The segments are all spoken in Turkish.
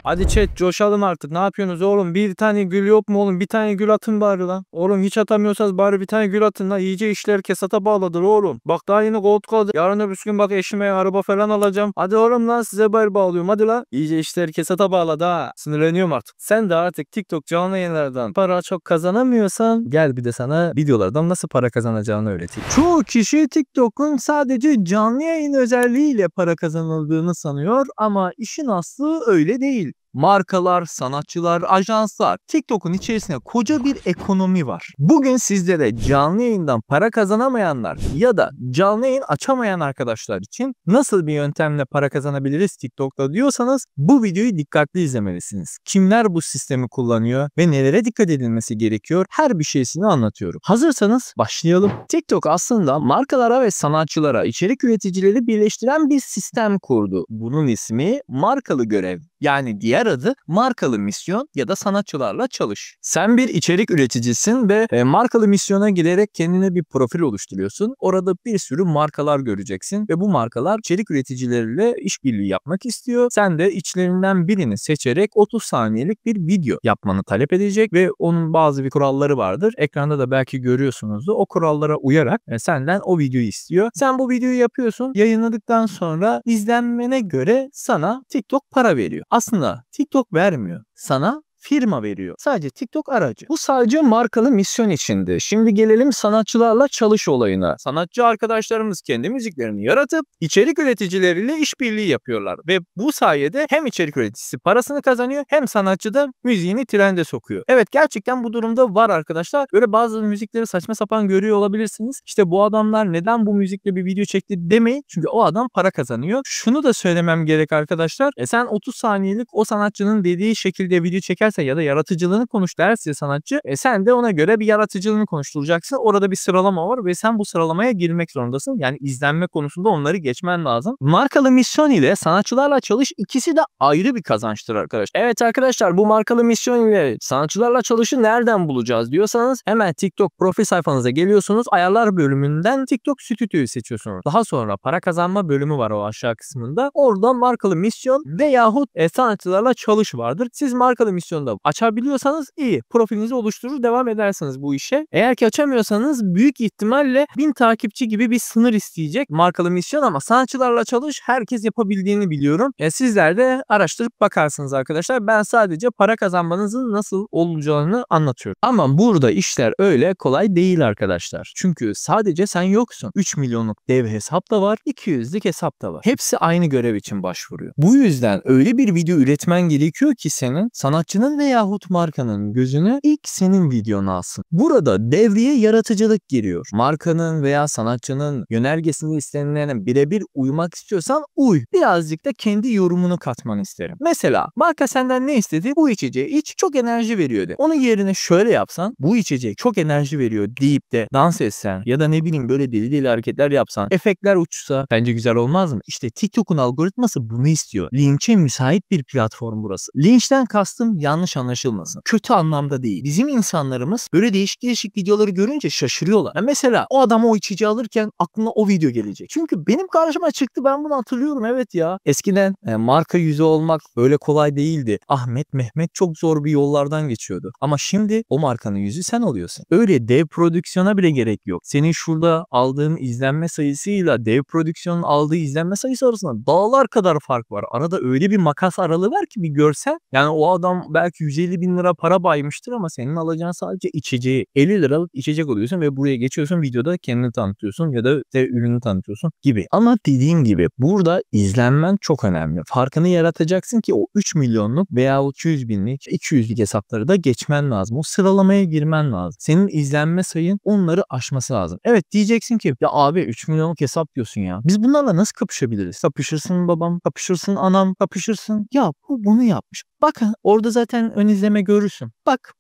Hadi chat coşalım artık. Ne yapıyorsunuz oğlum? Bir tane gül yok mu oğlum? Bir tane gül atın bari lan. Oğlum hiç atamıyorsanız bari bir tane gül atın lan. İyice işler kesata bağladır oğlum. Bak daha yeni koltuk aldı. Yarın öbür gün bak eşime araba falan alacağım. Hadi oğlum lan size bari bağlıyorum. Hadi lan. İyice işler kesata bağladı ha. Sinirleniyorum artık. Sen de artık TikTok canlı yayınlardan para çok kazanamıyorsan gel bir de sana videolardan nasıl para kazanacağını öğreteyim. Çoğu kişi TikTok'un sadece canlı yayın özelliğiyle para kazanıldığını sanıyor ama işin aslı öyle değil. Markalar, sanatçılar, ajanslar, TikTok'un içerisinde koca bir ekonomi var. Bugün sizlere canlı yayından para kazanamayanlar ya da canlı yayın açamayan arkadaşlar için nasıl bir yöntemle para kazanabiliriz TikTok'ta diyorsanız bu videoyu dikkatli izlemelisiniz. Kimler bu sistemi kullanıyor ve nelere dikkat edilmesi gerekiyor her bir şeysini anlatıyorum. Hazırsanız başlayalım. TikTok aslında markalara ve sanatçılara, içerik üreticileri birleştiren bir sistem kurdu. Bunun ismi markalı görev. Yani diğer adı markalı misyon ya da sanatçılarla çalış. Sen bir içerik üreticisin ve markalı misyona giderek kendine bir profil oluşturuyorsun. Orada bir sürü markalar göreceksin ve bu markalar içerik üreticileriyle işbirliği yapmak istiyor. Sen de içlerinden birini seçerek 30 saniyelik bir video yapmanı talep edecek ve onun bazı bir kuralları vardır. Ekranda da belki görüyorsunuzdur. O kurallara uyarak senden o videoyu istiyor. Sen bu videoyu yapıyorsun. Yayınladıktan sonra izlenmene göre sana TikTok para veriyor. Aslında TikTok vermiyor. Sana firma veriyor. Sadece TikTok aracı. Bu sadece markalı misyon içindi. Şimdi gelelim sanatçılarla çalış olayına. Sanatçı arkadaşlarımız kendi müziklerini yaratıp içerik üreticileriyle işbirliği yapıyorlar. Ve bu sayede hem içerik üreticisi parasını kazanıyor hem sanatçı da müziğini trende sokuyor. Evet gerçekten bu durumda var arkadaşlar. Böyle bazı müzikleri saçma sapan görüyor olabilirsiniz. İşte bu adamlar neden bu müzikle bir video çekti demeyin. Çünkü o adam para kazanıyor. Şunu da söylemem gerek arkadaşlar. Sen 30 saniyelik o sanatçının dediği şekilde video çekersen ya da yaratıcılığını konuş derse sanatçı sen de ona göre bir yaratıcılığını konuşturacaksın. Orada bir sıralama var ve sen bu sıralamaya girmek zorundasın. Yani izlenme konusunda onları geçmen lazım. Markalı misyon ile sanatçılarla çalış ikisi de ayrı bir kazançtır arkadaşlar. Evet arkadaşlar bu markalı misyon ile sanatçılarla çalışı nereden bulacağız diyorsanız hemen TikTok profil sayfanıza geliyorsunuz. Ayarlar bölümünden TikTok Stüdyo'yu seçiyorsunuz. Daha sonra para kazanma bölümü var o aşağı kısmında. Oradan markalı misyon veyahut sanatçılarla çalış vardır. Siz markalı misyonda açabiliyorsanız iyi. Profilinizi oluşturur devam edersiniz bu işe. Eğer ki açamıyorsanız büyük ihtimalle 1000 takipçi gibi bir sınır isteyecek markalı misyon ama sanatçılarla çalış herkes yapabildiğini biliyorum. Sizler de araştırıp bakarsınız arkadaşlar. Ben sadece para kazanmanızın nasıl olacağını anlatıyorum. Ama burada işler öyle kolay değil arkadaşlar. Çünkü sadece sen yoksun. 3 milyonluk dev hesap da var. 200'lük hesap da var. Hepsi aynı görev için başvuruyor. Bu yüzden öyle bir video üretmen gerekiyor ki senin sanatçının veyahut markanın gözünü ilk senin videonu alsın. Burada devreye yaratıcılık giriyor. Markanın veya sanatçının yönergesinde istenilene birebir uymak istiyorsan uy. Birazcık da kendi yorumunu katmanı isterim. Mesela marka senden ne istedi? Bu içeceği iç çok enerji veriyor de. Onun yerine şöyle yapsan bu içecek çok enerji veriyor deyip de dans etsen ya da ne bileyim böyle deli deli hareketler yapsan efektler uçsa bence güzel olmaz mı? İşte TikTok'un algoritması bunu istiyor. Linçe müsait bir platform burası. Linçten kastım yanlış anlaşılmasın. Kötü anlamda değil. Bizim insanlarımız böyle değişik değişik videoları görünce şaşırıyorlar. Mesela o adam o içeceği alırken aklına o video gelecek. Çünkü benim karşıma çıktı ben bunu hatırlıyorum evet ya. Eskiden marka yüzü olmak böyle kolay değildi. Ahmet, Mehmet çok zor bir yollardan geçiyordu. Ama şimdi o markanın yüzü sen oluyorsun. Öyle dev prodüksiyona bile gerek yok. Senin şurada aldığın izlenme sayısıyla dev prodüksiyonun aldığı izlenme sayısı arasında dağlar kadar fark var. Arada öyle bir makas aralığı var ki bir görsen. Yani o adam belki 150 bin lira para baymıştır ama senin alacağın sadece içeceği 50 liralık içecek alıyorsun ve buraya geçiyorsun videoda kendini tanıtıyorsun ya da ürünü tanıtıyorsun gibi. Ama dediğim gibi burada izlenmen çok önemli. Farkını yaratacaksın ki o 3 milyonluk veya 200 binlik 200'lük hesapları da geçmen lazım. O sıralamaya girmen lazım. Senin izlenme sayın onları aşması lazım. Evet diyeceksin ki ya abi 3 milyonluk hesap diyorsun ya. Biz bunlarla nasıl kapışabiliriz? Kapışırsın babam, kapışırsın anam, kapışırsın. Ya bu bunu yapmış. Bakın orada zaten ön izleme görürsün. Bak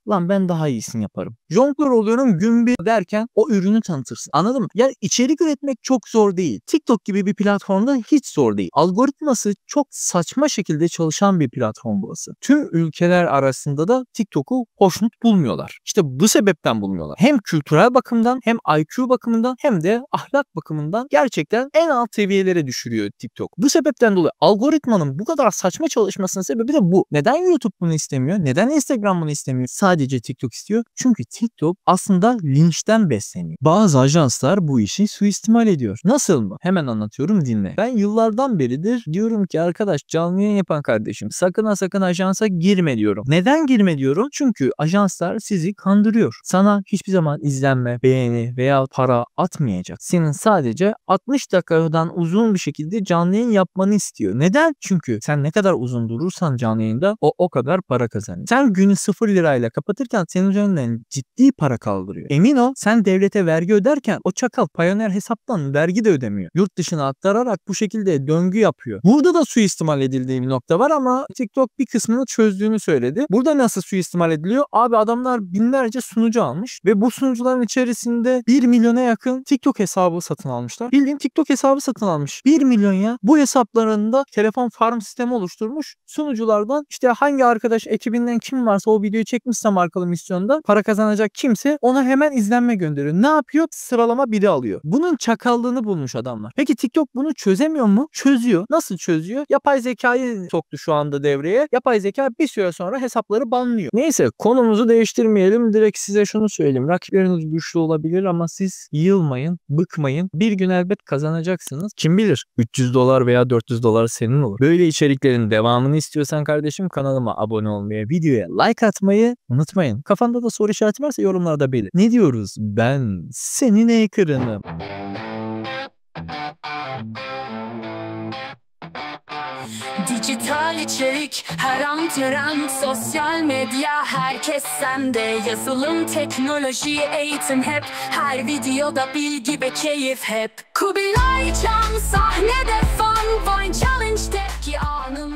lan ben daha iyisini yaparım. Jonglör oluyorum gün bir derken o ürünü tanıtırsın. Anladın mı? Yani içerik üretmek çok zor değil. TikTok gibi bir platformda hiç zor değil. Algoritması çok saçma şekilde çalışan bir platform burası. Tüm ülkeler arasında da TikTok'u hoşnut bulmuyorlar. İşte bu sebepten bulmuyorlar. Hem kültürel bakımdan hem IQ bakımından hem de ahlak bakımından gerçekten en alt seviyelere düşürüyor TikTok. Bu sebepten dolayı algoritmanın bu kadar saçma çalışmasının sebebi de bu. Neden YouTube bunu istemiyor? Neden Instagram bunu istemiyor? Sadece TikTok istiyor. Çünkü TikTok aslında linçten besleniyor. Bazı ajanslar bu işi suistimal ediyor. Nasıl mı? Hemen anlatıyorum, dinle. Ben yıllardan beridir diyorum ki arkadaş, canlı yayın yapan kardeşim sakın ha sakın ajansa girme diyorum. Neden girme diyorum? Çünkü ajanslar sizi kandırıyor. Sana hiçbir zaman izlenme, beğeni veya para atmayacak. Senin sadece 60 dakikadan uzun bir şekilde canlı yayın yapmanı istiyor. Neden? Çünkü sen ne kadar uzun durursan canlı yayında o kadar para kazanıyor. Sen günü 0 lirayla kapatırken senin üzerinden ciddi para kaldırıyor. Emin ol, sen devlete vergi öderken o çakal Payoneer hesaptan vergi de ödemiyor. Yurt dışına aktararak bu şekilde döngü yapıyor. Burada da suistimal edildiği bir nokta var ama TikTok bir kısmını çözdüğünü söyledi. Burada nasıl suistimal ediliyor? Abi adamlar binlerce sunucu almış ve bu sunucuların içerisinde 1 milyona yakın TikTok hesabı satın almışlar. Bildiğin TikTok hesabı satın almış. 1 milyon ya. Bu hesaplarında telefon farm sistemi oluşturmuş. Sunuculardan işte hangi arkadaş ekibinden kim varsa o videoyu çekmişse markalı misyonda para kazanacak kimse ona hemen izlenme gönderiyor. Ne yapıyor? Sıralama biri alıyor. Bunun çakallığını bulmuş adamlar. Peki TikTok bunu çözemiyor mu? Çözüyor. Nasıl çözüyor? Yapay zekayı soktu şu anda devreye. Yapay zeka bir süre sonra hesapları banlıyor. Neyse, konumuzu değiştirmeyelim. Direkt size şunu söyleyeyim. Rakipleriniz güçlü olabilir ama siz yılmayın, bıkmayın. Bir gün elbet kazanacaksınız. Kim bilir? $300 veya $400 senin olur. Böyle içeriklerin devamını istiyorsan kardeşim kanalıma abone olmayı, videoya like atmayı unutmayın. Kafanda da soru işareti varsa yorumlarda belirt. Ne diyoruz? Ben senin ekranım. Dijital içerik, her an trend, sosyal medya, herkes sende. Yazılım, teknoloji, eğitim hep, her videoda bilgi ve keyif hep. Kubilay Can sahnede, Fun Point Challenge'deki anım.